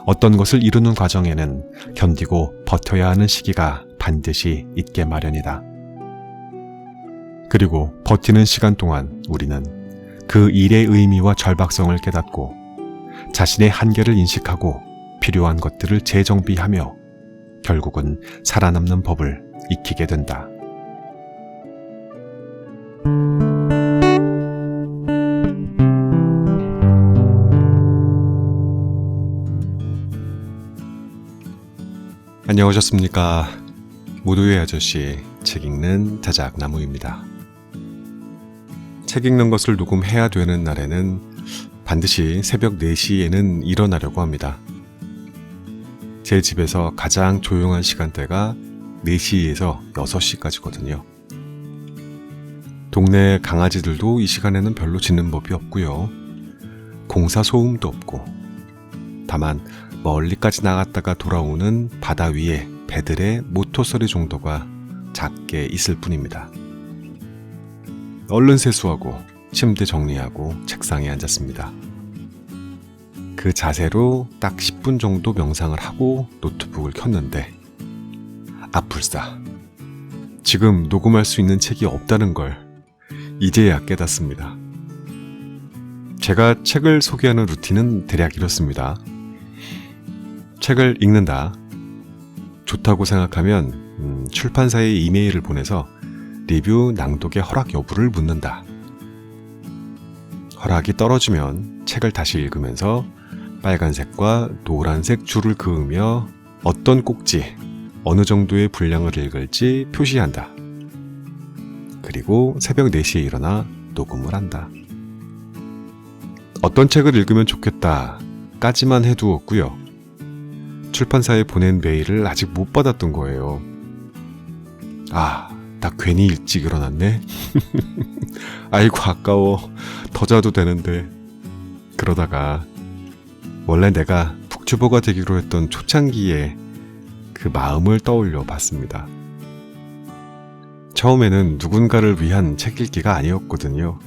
어떤 것을 이루는 과정에는 견디고 버텨야 하는 시기가 반드시 있게 마련이다. 그리고 버티는 시간 동안 우리는 그 일의 의미와 절박성을 깨닫고 자신의 한계를 인식하고 필요한 것들을 재정비하며 결국은 살아남는 법을 익히게 된다. 안녕하셨습니까? 무도회 아저씨 책 읽는 자작나무입니다. 책 읽는 것을 녹음해야 되는 날에는 반드시 새벽 4시에는 일어나려고 합니다. 제 집에서 가장 조용한 시간대가 4시에서 6시까지거든요. 동네 강아지들도 이 시간에는 별로 짖는 법이 없고요. 공사 소음도 없고 다만 멀리까지 나갔다가 돌아오는 바다 위에 배들의 모터 소리 정도가 작게 있을 뿐입니다. 얼른 세수하고 침대 정리하고 책상에 앉았습니다. 그 자세로 딱 10분 정도 명상을 하고 노트북을 켰는데 불싸. 지금 녹음할 수 있는 책이 없다는 걸 이제야 깨닫습니다. 제가 책을 소개하는 루틴은 대략 이렇습니다. 책을 읽는다. 좋다고 생각하면 출판사에 이메일을 보내서 리뷰 낭독의 허락 여부를 묻는다. 허락이 떨어지면 책을 다시 읽으면서 빨간색과 노란색 줄을 그으며 어떤 꼭지, 어느 정도의 분량을 읽을지 표시한다. 그리고 새벽 4시에 일어나 녹음을 한다. 어떤 책을 읽으면 좋겠다 까지만 해두었고요. 출판사에 보낸 메일을 아직 못 받았던 거예요. 나 괜히 일찍 일어났네. 아이고 아까워. 더 자도 되는데. 그러다가 원래 내가 북튜버가 되기로 했던 초창기에 그 마음을 떠올려 봤습니다. 처음에는 누군가를 위한 책 읽기가 아니었거든요.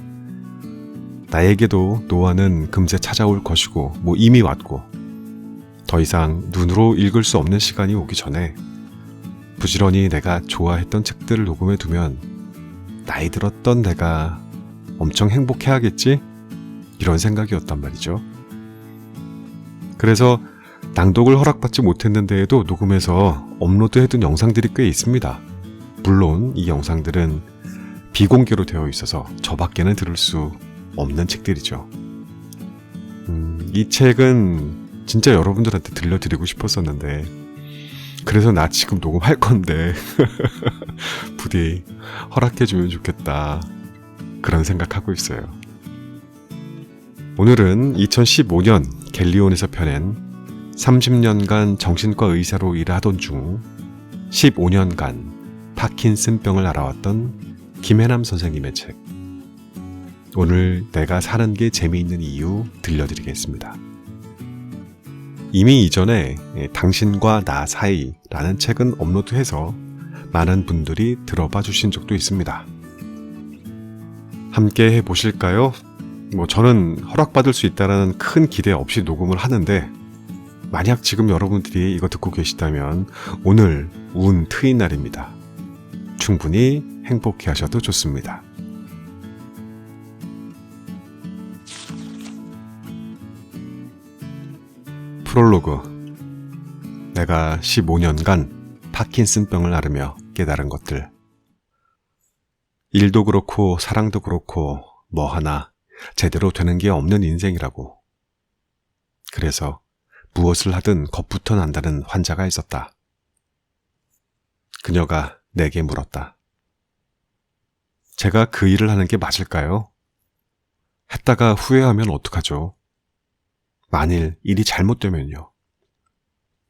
나에게도 노화는 금세 찾아올 것이고 이미 왔고 더 이상 눈으로 읽을 수 없는 시간이 오기 전에 부지런히 내가 좋아했던 책들을 녹음해 두면 나이 들었던 내가 엄청 행복해하겠지? 이런 생각이었단 말이죠. 그래서 낭독을 허락받지 못했는데에도 녹음해서 업로드해둔 영상들이 꽤 있습니다. 물론 이 영상들은 비공개로 되어 있어서 저밖에는 들을 수 없는 책들이죠. 이 책은 진짜 여러분들한테 들려드리고 싶었었는데 그래서 나 지금 녹음할 건데 부디 허락해주면 좋겠다 그런 생각하고 있어요. 오늘은 2015년 갤리온에서 펴낸 30년간 정신과 의사로 일하던 중 15년간 파킨슨병을 알아왔던 김혜남 선생님의 책 오늘 내가 사는 게 재미있는 이유 들려드리겠습니다. 이미 이전에 당신과 나 사이라는 책은 업로드해서 많은 분들이 들어봐 주신 적도 있습니다. 함께 해보실까요? 저는 허락받을 수 있다는 큰 기대 없이 녹음을 하는데 만약 지금 여러분들이 이거 듣고 계시다면 오늘 운 트인 날입니다. 충분히 행복해 하셔도 좋습니다. 프롤로그. 내가 15년간 파킨슨병을 앓으며 깨달은 것들. 일도 그렇고 사랑도 그렇고 뭐 하나 제대로 되는 게 없는 인생이라고. 그래서 무엇을 하든 겁부터 난다는 환자가 있었다. 그녀가 내게 물었다. 제가 그 일을 하는 게 맞을까요? 했다가 후회하면 어떡하죠? 만일 일이 잘못되면요.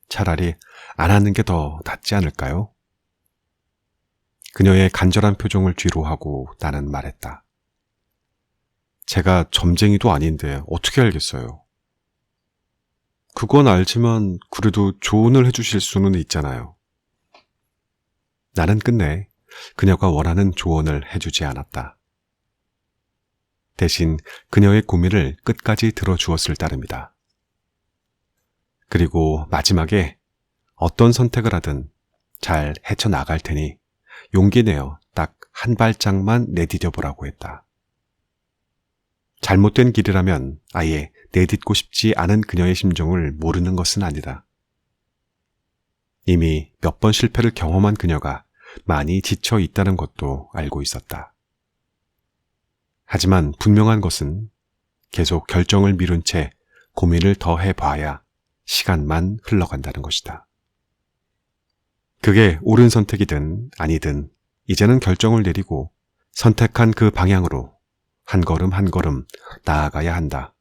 차라리 안 하는 게 더 낫지 않을까요? 그녀의 간절한 표정을 뒤로 하고 나는 말했다. 제가 점쟁이도 아닌데 어떻게 알겠어요? 그건 알지만 그래도 조언을 해주실 수는 있잖아요. 나는 끝내 그녀가 원하는 조언을 해주지 않았다. 대신 그녀의 고민을 끝까지 들어주었을 따름이다. 그리고 마지막에 어떤 선택을 하든 잘 헤쳐나갈 테니 용기 내어 딱 한 발짝만 내디뎌 보라고 했다. 잘못된 길이라면 아예 내딛고 싶지 않은 그녀의 심정을 모르는 것은 아니다. 이미 몇 번 실패를 경험한 그녀가 많이 지쳐 있다는 것도 알고 있었다. 하지만 분명한 것은 계속 결정을 미룬 채 고민을 더 해봐야 시간만 흘러간다는 것이다. 그게 옳은 선택이든 아니든 이제는 결정을 내리고 선택한 그 방향으로 한 걸음 한 걸음 나아가야 한다.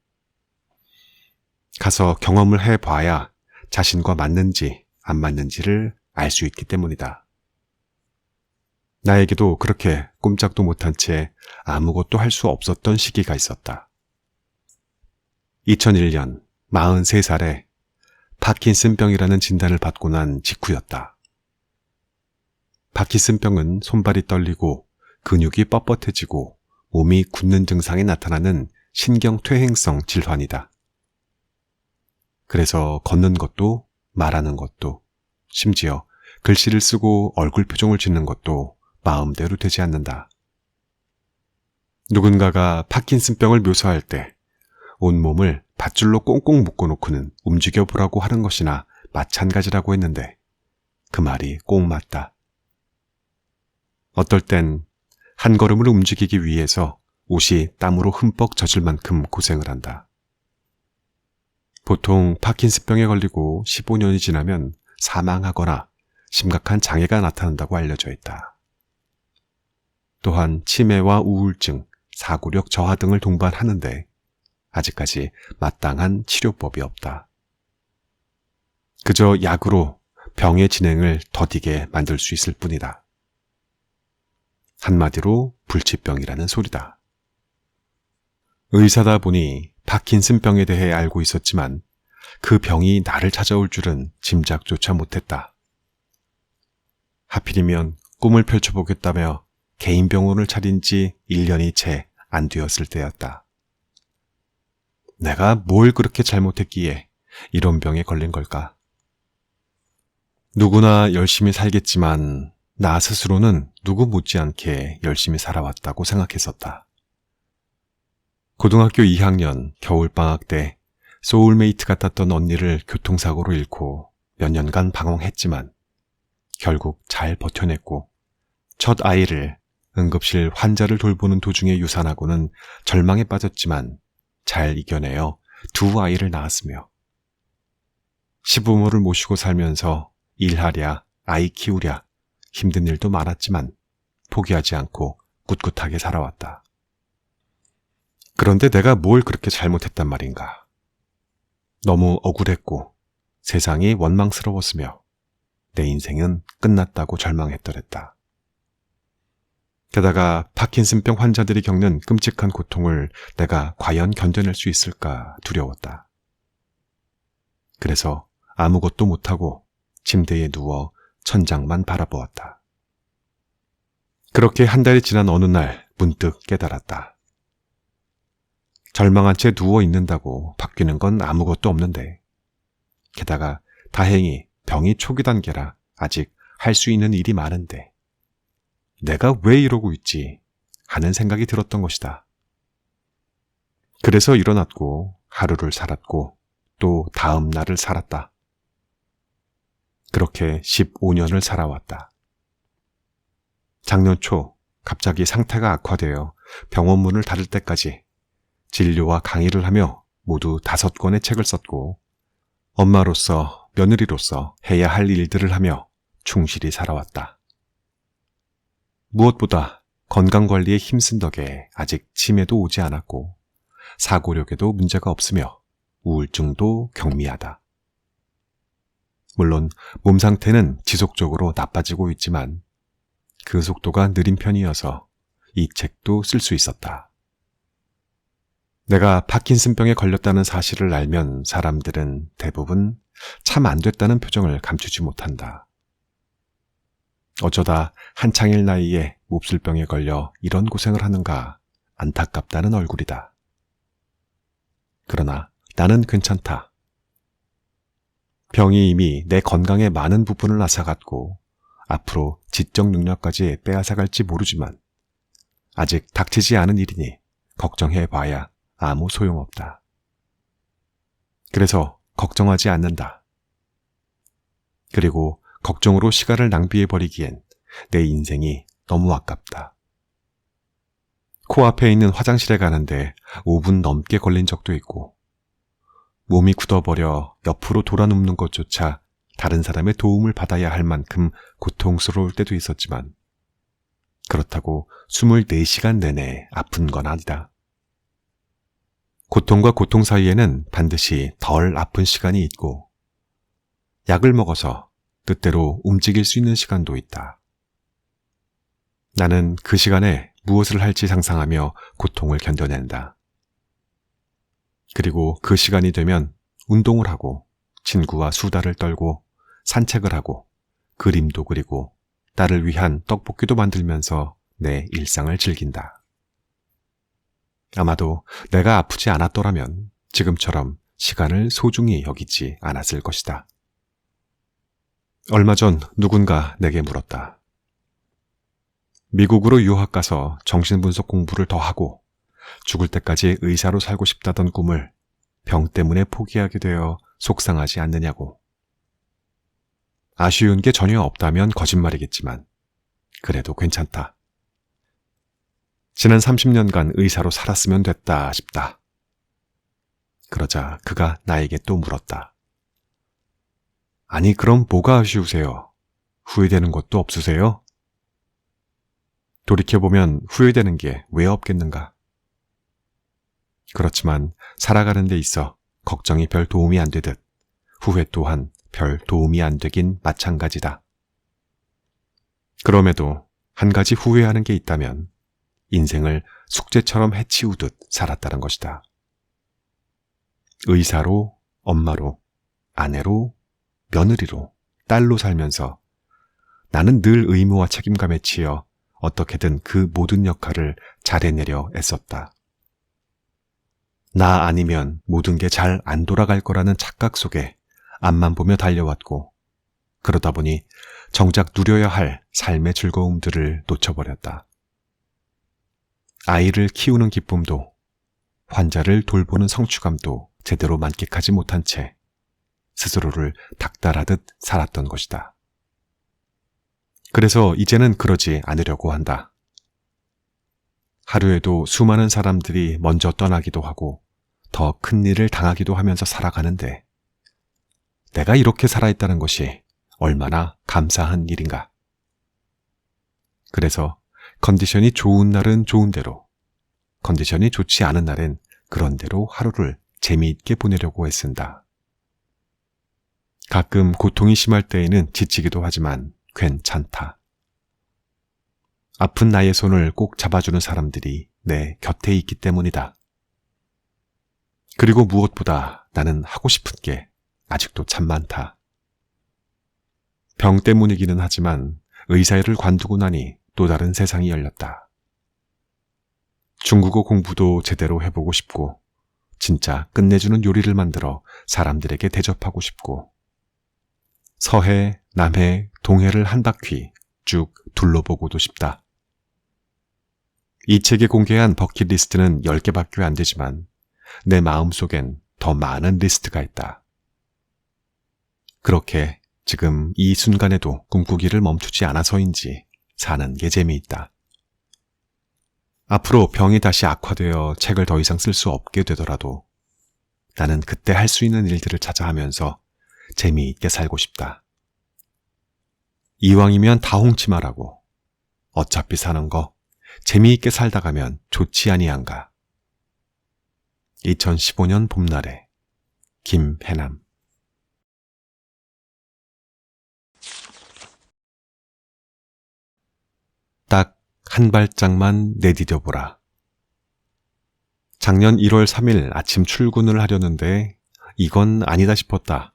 가서 경험을 해봐야 자신과 맞는지 안 맞는지를 알 수 있기 때문이다. 나에게도 그렇게 꼼짝도 못한 채 아무것도 할 수 없었던 시기가 있었다. 2001년 43살에 파킨슨병이라는 진단을 받고 난 직후였다. 파킨슨병은 손발이 떨리고 근육이 뻣뻣해지고 몸이 굳는 증상이 나타나는 신경퇴행성 질환이다. 그래서 걷는 것도 말하는 것도 심지어 글씨를 쓰고 얼굴 표정을 짓는 것도 마음대로 되지 않는다. 누군가가 파킨슨병을 묘사할 때 온몸을 밧줄로 꽁꽁 묶어놓고는 움직여보라고 하는 것이나 마찬가지라고 했는데 그 말이 꼭 맞다. 어떨 땐 한 걸음을 움직이기 위해서 옷이 땀으로 흠뻑 젖을 만큼 고생을 한다. 보통 파킨슨병에 걸리고 15년이 지나면 사망하거나 심각한 장애가 나타난다고 알려져 있다. 또한 치매와 우울증, 사고력 저하 등을 동반하는데 아직까지 마땅한 치료법이 없다. 그저 약으로 병의 진행을 더디게 만들 수 있을 뿐이다. 한마디로 불치병이라는 소리다. 의사다 보니 파킨슨병에 대해 알고 있었지만 그 병이 나를 찾아올 줄은 짐작조차 못했다. 하필이면 꿈을 펼쳐보겠다며 개인 병원을 차린 지 1년이 채 안 되었을 때였다. 내가 뭘 그렇게 잘못했기에 이런 병에 걸린 걸까? 누구나 열심히 살겠지만 나 스스로는 누구 못지않게 열심히 살아왔다고 생각했었다. 고등학교 2학년 겨울방학 때 소울메이트 같았던 언니를 교통사고로 잃고 몇 년간 방황했지만 결국 잘 버텨냈고 첫 아이를 응급실 환자를 돌보는 도중에 유산하고는 절망에 빠졌지만 잘 이겨내어 두 아이를 낳았으며 시부모를 모시고 살면서 일하랴 아이 키우랴 힘든 일도 많았지만 포기하지 않고 꿋꿋하게 살아왔다. 그런데 내가 뭘 그렇게 잘못했단 말인가. 너무 억울했고 세상이 원망스러웠으며 내 인생은 끝났다고 절망했더랬다. 게다가 파킨슨병 환자들이 겪는 끔찍한 고통을 내가 과연 견뎌낼 수 있을까 두려웠다. 그래서 아무것도 못하고 침대에 누워 천장만 바라보았다. 그렇게 한 달이 지난 어느 날 문득 깨달았다. 절망한 채 누워 있는다고 바뀌는 건 아무것도 없는데 게다가 다행히 병이 초기 단계라 아직 할 수 있는 일이 많은데 내가 왜 이러고 있지 하는 생각이 들었던 것이다. 그래서 일어났고 하루를 살았고 또 다음 날을 살았다. 그렇게 15년을 살아왔다. 작년 초 갑자기 상태가 악화되어 병원 문을 닫을 때까지 진료와 강의를 하며 모두 5권의 책을 썼고 엄마로서 며느리로서 해야 할 일들을 하며 충실히 살아왔다. 무엇보다 건강관리에 힘쓴 덕에 아직 치매도 오지 않았고 사고력에도 문제가 없으며 우울증도 경미하다. 물론 몸 상태는 지속적으로 나빠지고 있지만 그 속도가 느린 편이어서 이 책도 쓸 수 있었다. 내가 파킨슨병에 걸렸다는 사실을 알면 사람들은 대부분 참 안 됐다는 표정을 감추지 못한다. 어쩌다 한창일 나이에 몹쓸병에 걸려 이런 고생을 하는가 안타깝다는 얼굴이다. 그러나 나는 괜찮다. 병이 이미 내 건강의 많은 부분을 앗아갔고 앞으로 지적 능력까지 빼앗아갈지 모르지만 아직 닥치지 않은 일이니 걱정해봐야 아무 소용없다. 그래서 걱정하지 않는다. 그리고 걱정으로 시간을 낭비해버리기엔 내 인생이 너무 아깝다. 코앞에 있는 화장실에 가는데 5분 넘게 걸린 적도 있고 몸이 굳어버려 옆으로 돌아 눕는 것조차 다른 사람의 도움을 받아야 할 만큼 고통스러울 때도 있었지만 그렇다고 24시간 내내 아픈 건 아니다. 고통과 고통 사이에는 반드시 덜 아픈 시간이 있고 약을 먹어서 뜻대로 움직일 수 있는 시간도 있다. 나는 그 시간에 무엇을 할지 상상하며 고통을 견뎌낸다. 그리고 그 시간이 되면 운동을 하고 친구와 수다를 떨고 산책을 하고 그림도 그리고 딸을 위한 떡볶이도 만들면서 내 일상을 즐긴다. 아마도 내가 아프지 않았더라면 지금처럼 시간을 소중히 여기지 않았을 것이다. 얼마 전 누군가 내게 물었다. 미국으로 유학 가서 정신분석 공부를 더 하고 죽을 때까지 의사로 살고 싶다던 꿈을 병 때문에 포기하게 되어 속상하지 않느냐고. 아쉬운 게 전혀 없다면 거짓말이겠지만 그래도 괜찮다. 지난 30년간 의사로 살았으면 됐다 싶다. 그러자 그가 나에게 또 물었다. 아니 그럼 뭐가 아쉬우세요? 후회되는 것도 없으세요? 돌이켜보면 후회되는 게 왜 없겠는가? 그렇지만 살아가는 데 있어 걱정이 별 도움이 안 되듯 후회 또한 별 도움이 안 되긴 마찬가지다. 그럼에도 한 가지 후회하는 게 있다면 인생을 숙제처럼 해치우듯 살았다는 것이다. 의사로, 엄마로, 아내로, 며느리로, 딸로 살면서 나는 늘 의무와 책임감에 치여 어떻게든 그 모든 역할을 잘 해내려 애썼다. 나 아니면 모든 게 잘 안 돌아갈 거라는 착각 속에 앞만 보며 달려왔고 그러다 보니 정작 누려야 할 삶의 즐거움들을 놓쳐버렸다. 아이를 키우는 기쁨도 환자를 돌보는 성취감도 제대로 만끽하지 못한 채 스스로를 닥달하듯 살았던 것이다. 그래서 이제는 그러지 않으려고 한다. 하루에도 수많은 사람들이 먼저 떠나기도 하고 더 큰 일을 당하기도 하면서 살아가는데 내가 이렇게 살아있다는 것이 얼마나 감사한 일인가. 그래서 컨디션이 좋은 날은 좋은 대로, 컨디션이 좋지 않은 날엔 그런 대로 하루를 재미있게 보내려고 애쓴다. 가끔 고통이 심할 때에는 지치기도 하지만 괜찮다. 아픈 나의 손을 꼭 잡아주는 사람들이 내 곁에 있기 때문이다. 그리고 무엇보다 나는 하고 싶은 게 아직도 참 많다. 병 때문이기는 하지만 의사를 관두고 나니 또 다른 세상이 열렸다. 중국어 공부도 제대로 해보고 싶고 진짜 끝내주는 요리를 만들어 사람들에게 대접하고 싶고 서해, 남해, 동해를 한 바퀴 쭉 둘러보고도 싶다. 이 책에 공개한 버킷리스트는 10개밖에 안 되지만 내 마음속엔 더 많은 리스트가 있다. 그렇게 지금 이 순간에도 꿈꾸기를 멈추지 않아서인지 사는 게 재미있다. 앞으로 병이 다시 악화되어 책을 더 이상 쓸 수 없게 되더라도 나는 그때 할 수 있는 일들을 찾아 하면서 재미있게 살고 싶다. 이왕이면 다 홍치 말하고 어차피 사는 거 재미있게 살다 가면 좋지 아니한가. 2015년 봄날에 김해남. 딱 한 발짝만 내디뎌보라. 작년 1월 3일 아침 출근을 하려는데 이건 아니다 싶었다.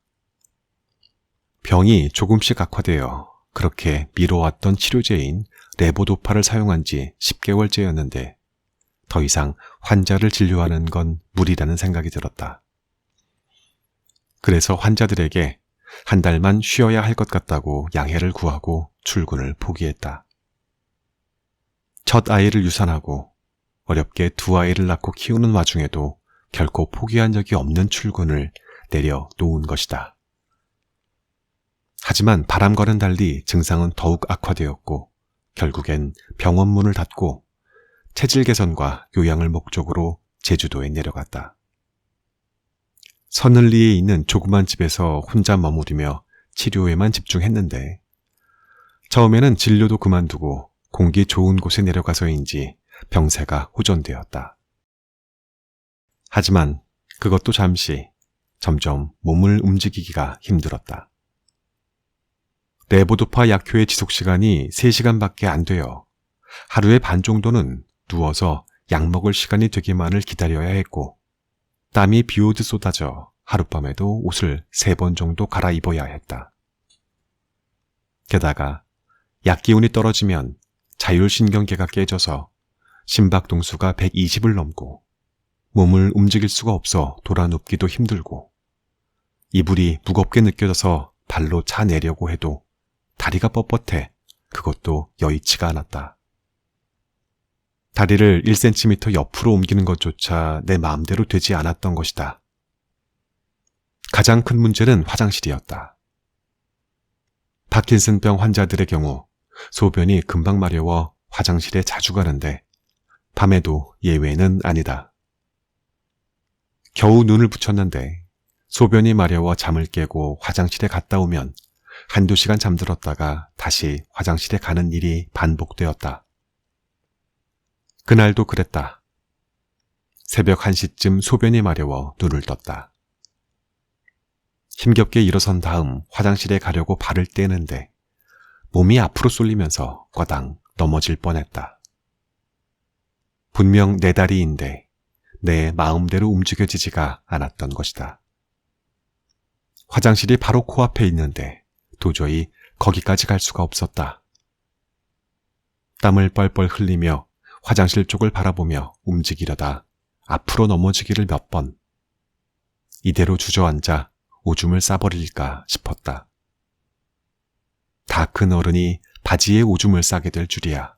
병이 조금씩 악화되어 그렇게 미뤄왔던 치료제인 레보도파를 사용한 지 10개월째였는데 더 이상 환자를 진료하는 건 무리라는 생각이 들었다. 그래서 환자들에게 한 달만 쉬어야 할 것 같다고 양해를 구하고 출근을 포기했다. 첫 아이를 유산하고 어렵게 두 아이를 낳고 키우는 와중에도 결코 포기한 적이 없는 출근을 내려놓은 것이다. 하지만 바람과는 달리 증상은 더욱 악화되었고 결국엔 병원 문을 닫고 체질 개선과 요양을 목적으로 제주도에 내려갔다. 서늘리에 있는 조그만 집에서 혼자 머무르며 치료에만 집중했는데 처음에는 진료도 그만두고 공기 좋은 곳에 내려가서인지 병세가 호전되었다. 하지만 그것도 잠시 점점 몸을 움직이기가 힘들었다. 레보도파 약효의 지속시간이 3시간밖에 안 되어 하루에 반 정도는 누워서 약 먹을 시간이 되기만을 기다려야 했고 땀이 비오듯 쏟아져 하룻밤에도 옷을 3번 정도 갈아입어야 했다. 게다가 약 기운이 떨어지면 자율신경계가 깨져서 심박동수가 120을 넘고 몸을 움직일 수가 없어 돌아눕기도 힘들고 이불이 무겁게 느껴져서 발로 차 내려고 해도 다리가 뻣뻣해 그것도 여의치가 않았다. 다리를 1cm 옆으로 옮기는 것조차 내 마음대로 되지 않았던 것이다. 가장 큰 문제는 화장실이었다. 파킨슨병 환자들의 경우 소변이 금방 마려워 화장실에 자주 가는데 밤에도 예외는 아니다. 겨우 눈을 붙였는데 소변이 마려워 잠을 깨고 화장실에 갔다 오면 1~2시간 잠들었다가 다시 화장실에 가는 일이 반복되었다. 그날도 그랬다. 새벽 1시쯤 소변이 마려워 눈을 떴다. 힘겹게 일어선 다음 화장실에 가려고 발을 떼는데 몸이 앞으로 쏠리면서 꽈당 넘어질 뻔했다. 분명 내 다리인데 내 마음대로 움직여지지가 않았던 것이다. 화장실이 바로 코앞에 있는데 도저히 거기까지 갈 수가 없었다. 땀을 뻘뻘 흘리며 화장실 쪽을 바라보며 움직이려다 앞으로 넘어지기를 몇 번. 이대로 주저앉아 오줌을 싸버릴까 싶었다. 다 큰 어른이 바지에 오줌을 싸게 될 줄이야.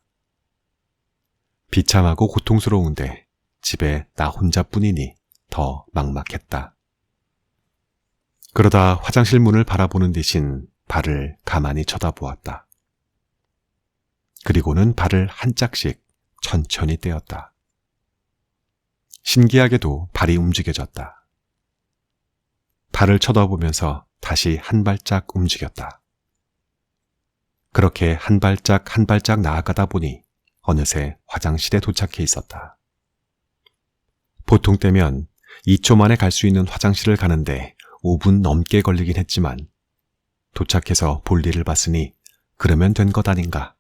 비참하고 고통스러운데 집에 나 혼자뿐이니 더 막막했다. 그러다 화장실 문을 바라보는 대신 발을 가만히 쳐다보았다. 그리고는 발을 한 짝씩 천천히 떼었다. 신기하게도 발이 움직여졌다. 발을 쳐다보면서 다시 한 발짝 움직였다. 그렇게 한 발짝 한 발짝 나아가다 보니 어느새 화장실에 도착해 있었다. 보통 때면 2초 만에 갈 수 있는 화장실을 가는데 5분 넘게 걸리긴 했지만 도착해서 볼일을 봤으니 그러면 된 것 아닌가.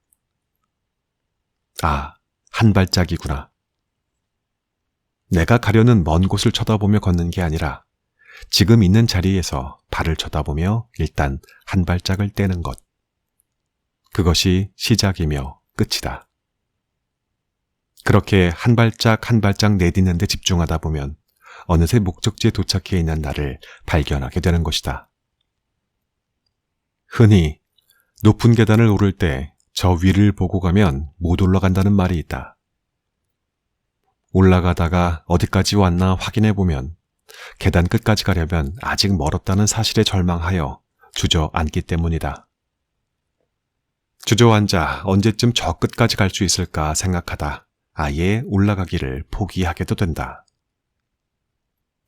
아, 한 발짝이구나. 내가 가려는 먼 곳을 쳐다보며 걷는 게 아니라 지금 있는 자리에서 발을 쳐다보며 일단 한 발짝을 떼는 것. 그것이 시작이며 끝이다. 그렇게 한 발짝 한 발짝 내딛는 데 집중하다 보면 어느새 목적지에 도착해 있는 나를 발견하게 되는 것이다. 흔히 높은 계단을 오를 때 저 위를 보고 가면 못 올라간다는 말이 있다. 올라가다가 어디까지 왔나 확인해 보면 계단 끝까지 가려면 아직 멀었다는 사실에 절망하여 주저앉기 때문이다. 주저앉아 언제쯤 저 끝까지 갈 수 있을까 생각하다 아예 올라가기를 포기하게도 된다.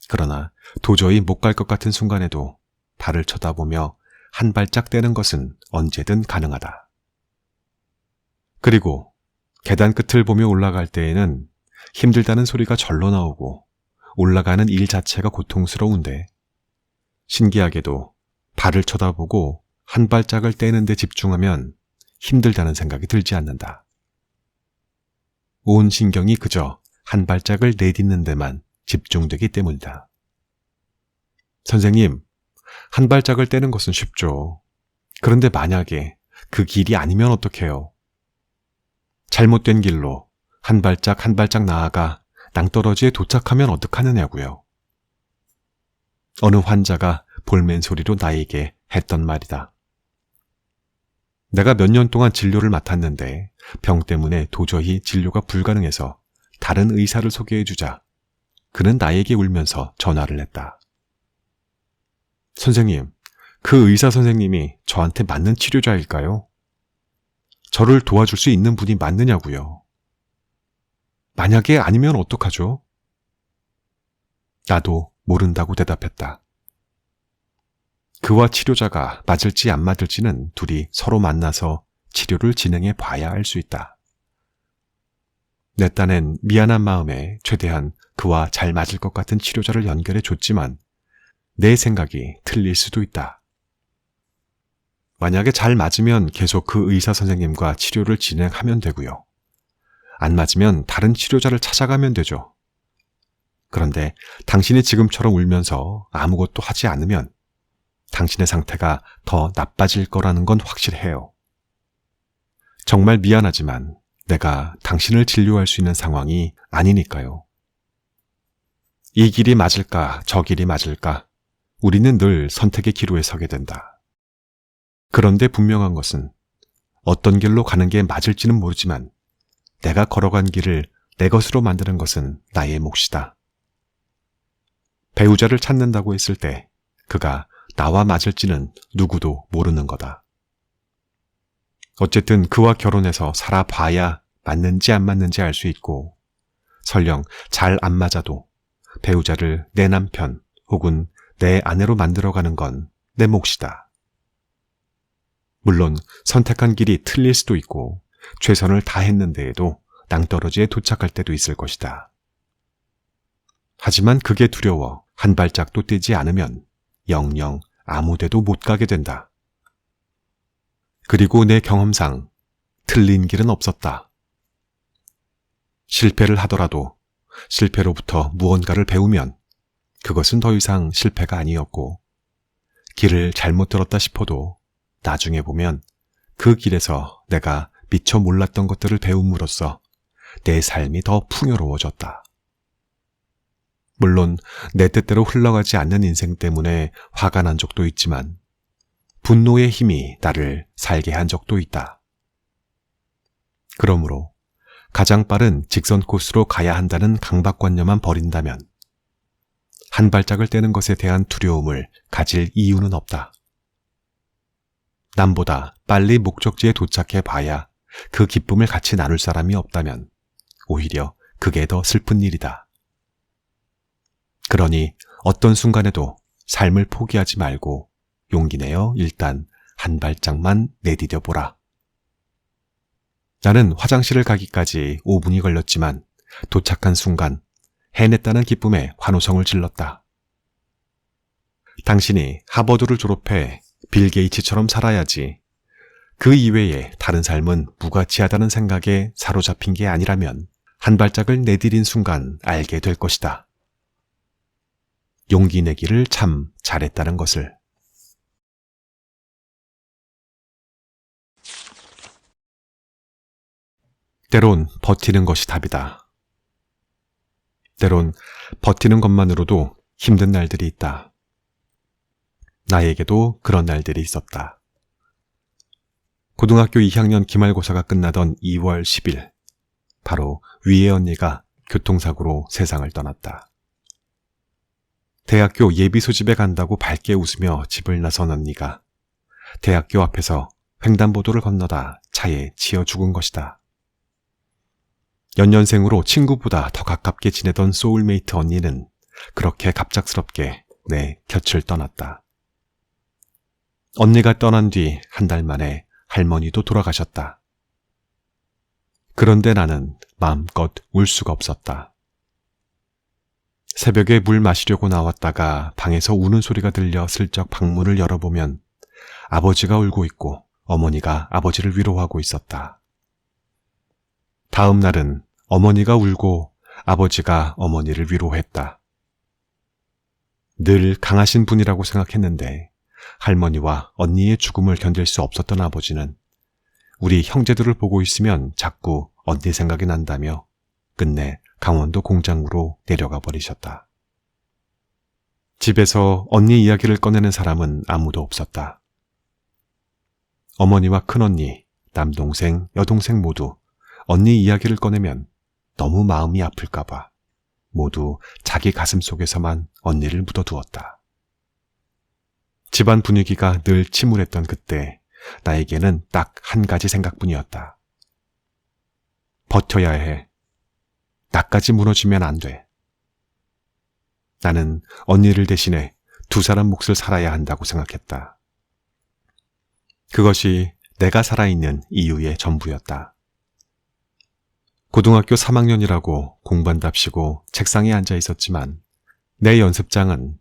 그러나 도저히 못 갈 것 같은 순간에도 발을 쳐다보며 한 발짝 떼는 것은 언제든 가능하다. 그리고 계단 끝을 보며 올라갈 때에는 힘들다는 소리가 절로 나오고 올라가는 일 자체가 고통스러운데 신기하게도 발을 쳐다보고 한 발짝을 떼는 데 집중하면 힘들다는 생각이 들지 않는다. 온 신경이 그저 한 발짝을 내딛는 데만 집중되기 때문이다. 선생님, 한 발짝을 떼는 것은 쉽죠. 그런데 만약에 그 길이 아니면 어떡해요? 잘못된 길로 한 발짝 한 발짝 나아가 낭떠러지에 도착하면 어떡하느냐고요. 어느 환자가 볼멘 소리로 나에게 했던 말이다. 내가 몇 년 동안 진료를 맡았는데 병 때문에 도저히 진료가 불가능해서 다른 의사를 소개해주자 그는 나에게 울면서 전화를 했다. 선생님, 그 의사 선생님이 저한테 맞는 치료자일까요? 저를 도와줄 수 있는 분이 맞느냐고요. 만약에 아니면 어떡하죠? 나도 모른다고 대답했다. 그와 치료자가 맞을지 안 맞을지는 둘이 서로 만나서 치료를 진행해 봐야 알 수 있다. 내 딴엔 미안한 마음에 최대한 그와 잘 맞을 것 같은 치료자를 연결해 줬지만 내 생각이 틀릴 수도 있다. 만약에 잘 맞으면 계속 그 의사 선생님과 치료를 진행하면 되고요. 안 맞으면 다른 치료자를 찾아가면 되죠. 그런데 당신이 지금처럼 울면서 아무것도 하지 않으면 당신의 상태가 더 나빠질 거라는 건 확실해요. 정말 미안하지만 내가 당신을 진료할 수 있는 상황이 아니니까요. 이 길이 맞을까 저 길이 맞을까 우리는 늘 선택의 기로에 서게 된다. 그런데 분명한 것은 어떤 길로 가는 게 맞을지는 모르지만 내가 걸어간 길을 내 것으로 만드는 것은 나의 몫이다. 배우자를 찾는다고 했을 때 그가 나와 맞을지는 누구도 모르는 거다. 어쨌든 그와 결혼해서 살아봐야 맞는지 안 맞는지 알 수 있고 설령 잘 안 맞아도 배우자를 내 남편 혹은 내 아내로 만들어가는 건 내 몫이다. 물론 선택한 길이 틀릴 수도 있고 최선을 다했는데에도 낭떠러지에 도착할 때도 있을 것이다. 하지만 그게 두려워 한 발짝도 떼지 않으면 영영 아무 데도 못 가게 된다. 그리고 내 경험상 틀린 길은 없었다. 실패를 하더라도 실패로부터 무언가를 배우면 그것은 더 이상 실패가 아니었고 길을 잘못 들었다 싶어도 나중에 보면 그 길에서 내가 미처 몰랐던 것들을 배움으로써 내 삶이 더 풍요로워졌다. 물론 내 뜻대로 흘러가지 않는 인생 때문에 화가 난 적도 있지만 분노의 힘이 나를 살게 한 적도 있다. 그러므로 가장 빠른 직선 코스로 가야 한다는 강박관념만 버린다면 한 발짝을 떼는 것에 대한 두려움을 가질 이유는 없다. 남보다 빨리 목적지에 도착해 봐야 그 기쁨을 같이 나눌 사람이 없다면 오히려 그게 더 슬픈 일이다. 그러니 어떤 순간에도 삶을 포기하지 말고 용기 내어 일단 한 발짝만 내디뎌 보라. 나는 화장실을 가기까지 5분이 걸렸지만 도착한 순간 해냈다는 기쁨에 환호성을 질렀다. 당신이 하버드를 졸업해 빌 게이츠처럼 살아야지 그 이외에 다른 삶은 무가치하다는 생각에 사로잡힌 게 아니라면 한 발짝을 내디딘 순간 알게 될 것이다. 용기 내기를 참 잘했다는 것을. 때론 버티는 것이 답이다. 때론 버티는 것만으로도 힘든 날들이 있다. 나에게도 그런 날들이 있었다. 고등학교 2학년 기말고사가 끝나던 2월 10일, 바로 위의 언니가 교통사고로 세상을 떠났다. 대학교 예비 소집에 간다고 밝게 웃으며 집을 나선 언니가 대학교 앞에서 횡단보도를 건너다 차에 치여 죽은 것이다. 연년생으로 친구보다 더 가깝게 지내던 소울메이트 언니는 그렇게 갑작스럽게 내 곁을 떠났다. 언니가 떠난 뒤 한 달 만에 할머니도 돌아가셨다. 그런데 나는 마음껏 울 수가 없었다. 새벽에 물 마시려고 나왔다가 방에서 우는 소리가 들려 슬쩍 방문을 열어보면 아버지가 울고 있고 어머니가 아버지를 위로하고 있었다. 다음 날은 어머니가 울고 아버지가 어머니를 위로했다. 늘 강하신 분이라고 생각했는데 할머니와 언니의 죽음을 견딜 수 없었던 아버지는 우리 형제들을 보고 있으면 자꾸 언니 생각이 난다며 끝내 강원도 공장으로 내려가 버리셨다. 집에서 언니 이야기를 꺼내는 사람은 아무도 없었다. 어머니와 큰언니, 남동생, 여동생 모두 언니 이야기를 꺼내면 너무 마음이 아플까봐 모두 자기 가슴 속에서만 언니를 묻어두었다. 집안 분위기가 늘 침울했던 그때 나에게는 딱 한 가지 생각뿐이었다. 버텨야 해. 나까지 무너지면 안 돼. 나는 언니를 대신해 두 사람 몫을 살아야 한다고 생각했다. 그것이 내가 살아있는 이유의 전부였다. 고등학교 3학년이라고 공부한답시고 책상에 앉아 있었지만 내 연습장은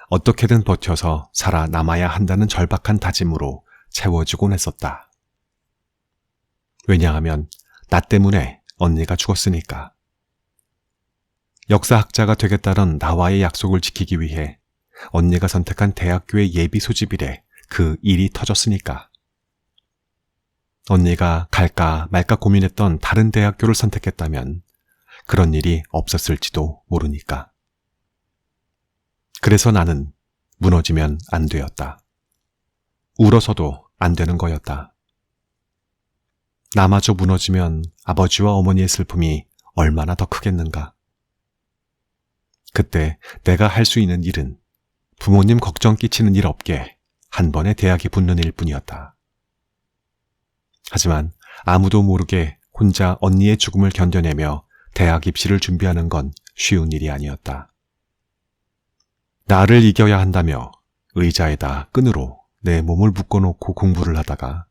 어떻게든 버텨서 살아남아야 한다는 절박한 다짐으로 채워지곤 했었다. 왜냐하면 나 때문에 언니가 죽었으니까. 역사학자가 되겠다던 나와의 약속을 지키기 위해 언니가 선택한 대학교의 예비 소집일에 그 일이 터졌으니까. 언니가 갈까 말까 고민했던 다른 대학교를 선택했다면 그런 일이 없었을지도 모르니까. 그래서 나는 무너지면 안 되었다. 울어서도 안 되는 거였다. 나마저 무너지면 아버지와 어머니의 슬픔이 얼마나 더 크겠는가. 그때 내가 할 수 있는 일은 부모님 걱정 끼치는 일 없게 한 번에 대학에 붙는 일뿐이었다. 하지만 아무도 모르게 혼자 언니의 죽음을 견뎌내며 대학 입시를 준비하는 건 쉬운 일이 아니었다. 나를 이겨야 한다며 의자에다 끈으로 내 몸을 묶어놓고 공부를 하다가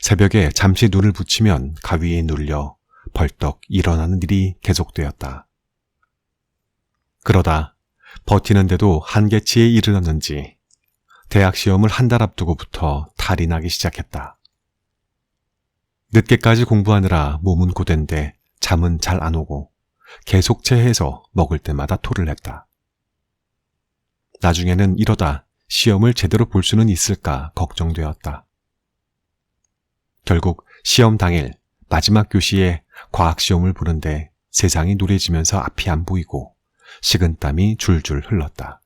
새벽에 잠시 눈을 붙이면 가위에 눌려 벌떡 일어나는 일이 계속되었다. 그러다 버티는데도 한계치에 이르렀는지 대학 시험을 한 달 앞두고부터 탈이 나기 시작했다. 늦게까지 공부하느라 몸은 고된데 잠은 잘 안 오고 계속 체해서 먹을 때마다 토를 했다. 나중에는 이러다 시험을 제대로 볼 수는 있을까 걱정되었다. 결국 시험 당일 마지막 교시에 과학시험을 보는데 세상이 노래지면서 앞이 안 보이고 식은땀이 줄줄 흘렀다.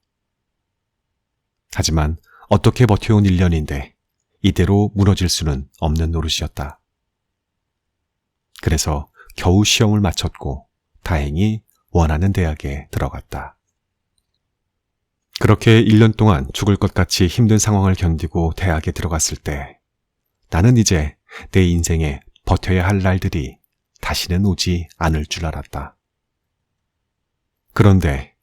하지만 어떻게 버텨온 1년인데 이대로 무너질 수는 없는 노릇이었다. 그래서 겨우 시험을 마쳤고 다행히 원하는 대학에 들어갔다. 그렇게 1년 동안 죽을 것 같이 힘든 상황을 견디고 대학에 들어갔을 때 나는 이제 내 인생에 버텨야 할 날들이 다시는 오지 않을 줄 알았다. 그런데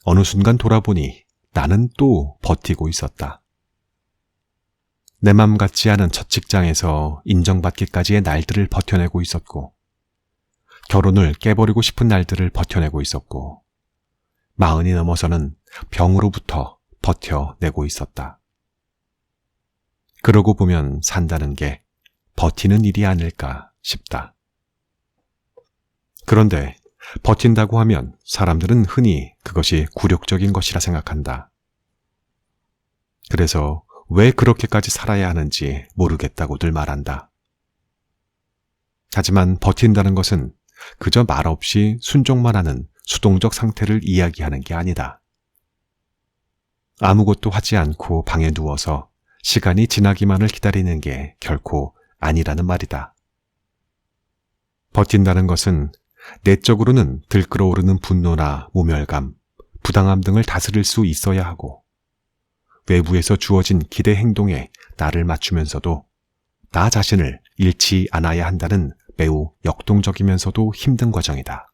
어느 순간 돌아보니 나는 또 버티고 있었다. 내 맘 같지 않은 첫 직장에서 인정받기까지의 날들을 버텨내고 있었고, 결혼을 깨버리고 싶은 날들을 버텨내고 있었고, 40이 넘어서는 병으로부터 버텨내고 있었다. 그러고 보면 산다는 게 버티는 일이 아닐까 싶다. 그런데 버틴다고 하면 사람들은 흔히 그것이 굴욕적인 것이라 생각한다. 그래서 왜 그렇게까지 살아야 하는지 모르겠다고들 말한다. 하지만 버틴다는 것은 그저 말없이 순종만 하는 수동적 상태를 이야기하는 게 아니다. 아무것도 하지 않고 방에 누워서 시간이 지나기만을 기다리는 게 결코 아니라는 말이다. 버틴다는 것은 내적으로는 들끓어오르는 분노나 모멸감, 부당함 등을 다스릴 수 있어야 하고, 외부에서 주어진 기대 행동에 나를 맞추면서도 나 자신을 잃지 않아야 한다는 매우 역동적이면서도 힘든 과정이다.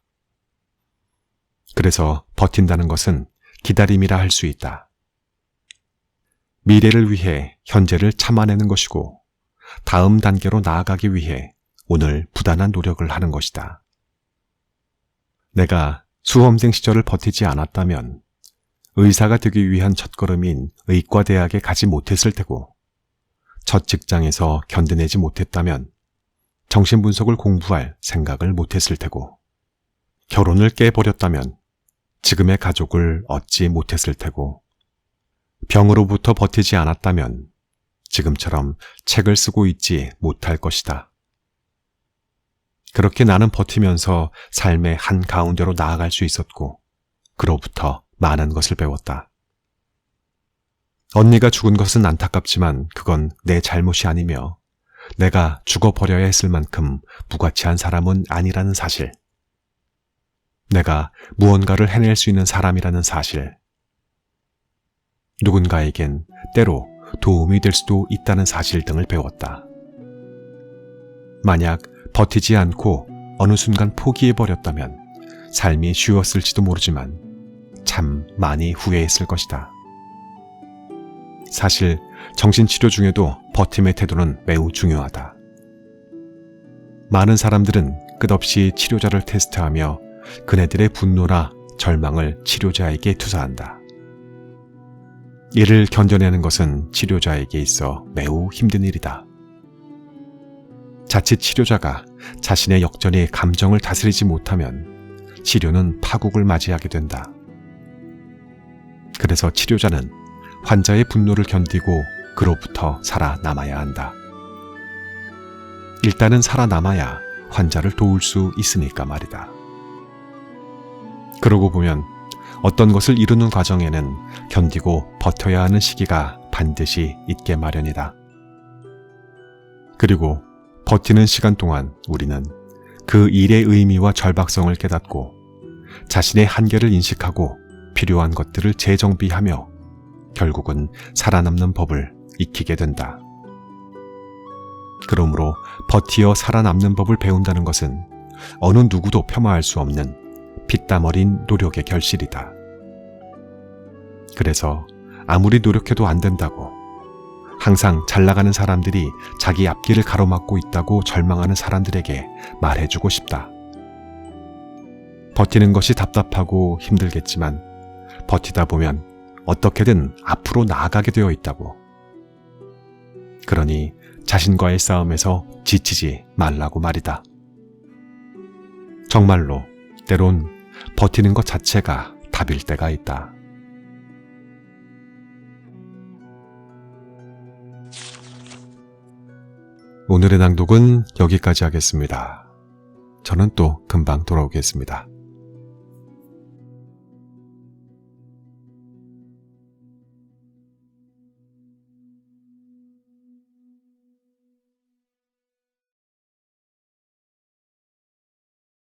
그래서 버틴다는 것은 기다림이라 할 수 있다. 미래를 위해 현재를 참아내는 것이고, 다음 단계로 나아가기 위해 오늘 부단한 노력을 하는 것이다. 내가 수험생 시절을 버티지 않았다면 의사가 되기 위한 첫걸음인 의과대학에 가지 못했을 테고, 첫 직장에서 견뎌내지 못했다면 정신분석을 공부할 생각을 못했을 테고, 결혼을 깨버렸다면 지금의 가족을 얻지 못했을 테고, 병으로부터 버티지 않았다면 지금처럼 책을 쓰고 있지 못할 것이다. 그렇게 나는 버티면서 삶의 한가운데로 나아갈 수 있었고, 그로부터 많은 것을 배웠다. 언니가 죽은 것은 안타깝지만 그건 내 잘못이 아니며 내가 죽어버려야 했을 만큼 무가치한 사람은 아니라는 사실. 내가 무언가를 해낼 수 있는 사람이라는 사실. 누군가에겐 때로 도움이 될 수도 있다는 사실 등을 배웠다. 만약 버티지 않고 어느 순간 포기해버렸다면 삶이 쉬웠을지도 모르지만 참 많이 후회했을 것이다. 사실 정신치료 중에도 버팀의 태도는 매우 중요하다. 많은 사람들은 끝없이 치료자를 테스트하며 그네들의 분노나 절망을 치료자에게 투사한다. 이를 견뎌내는 것은 치료자에게 있어 매우 힘든 일이다. 자칫 치료자가 자신의 역전의 감정을 다스리지 못하면 치료는 파국을 맞이하게 된다. 그래서 치료자는 환자의 분노를 견디고 그로부터 살아남아야 한다. 일단은 살아남아야 환자를 도울 수 있으니까 말이다. 그러고 보면 어떤 것을 이루는 과정에는 견디고 버텨야 하는 시기가 반드시 있게 마련이다. 그리고 버티는 시간 동안 우리는 그 일의 의미와 절박성을 깨닫고 자신의 한계를 인식하고 필요한 것들을 재정비하며 결국은 살아남는 법을 익히게 된다. 그러므로 버티어 살아남는 법을 배운다는 것은 어느 누구도 폄하할 수 없는 피땀 어린 노력의 결실이다. 그래서 아무리 노력해도 안 된다고, 항상 잘 나가는 사람들이 자기 앞길을 가로막고 있다고 절망하는 사람들에게 말해주고 싶다. 버티는 것이 답답하고 힘들겠지만 버티다 보면 어떻게든 앞으로 나아가게 되어 있다고. 그러니 자신과의 싸움에서 지치지 말라고 말이다. 정말로 때론 버티는 것 자체가 답일 때가 있다. 오늘의 낭독은 여기까지 하겠습니다. 저는 또 금방 돌아오겠습니다.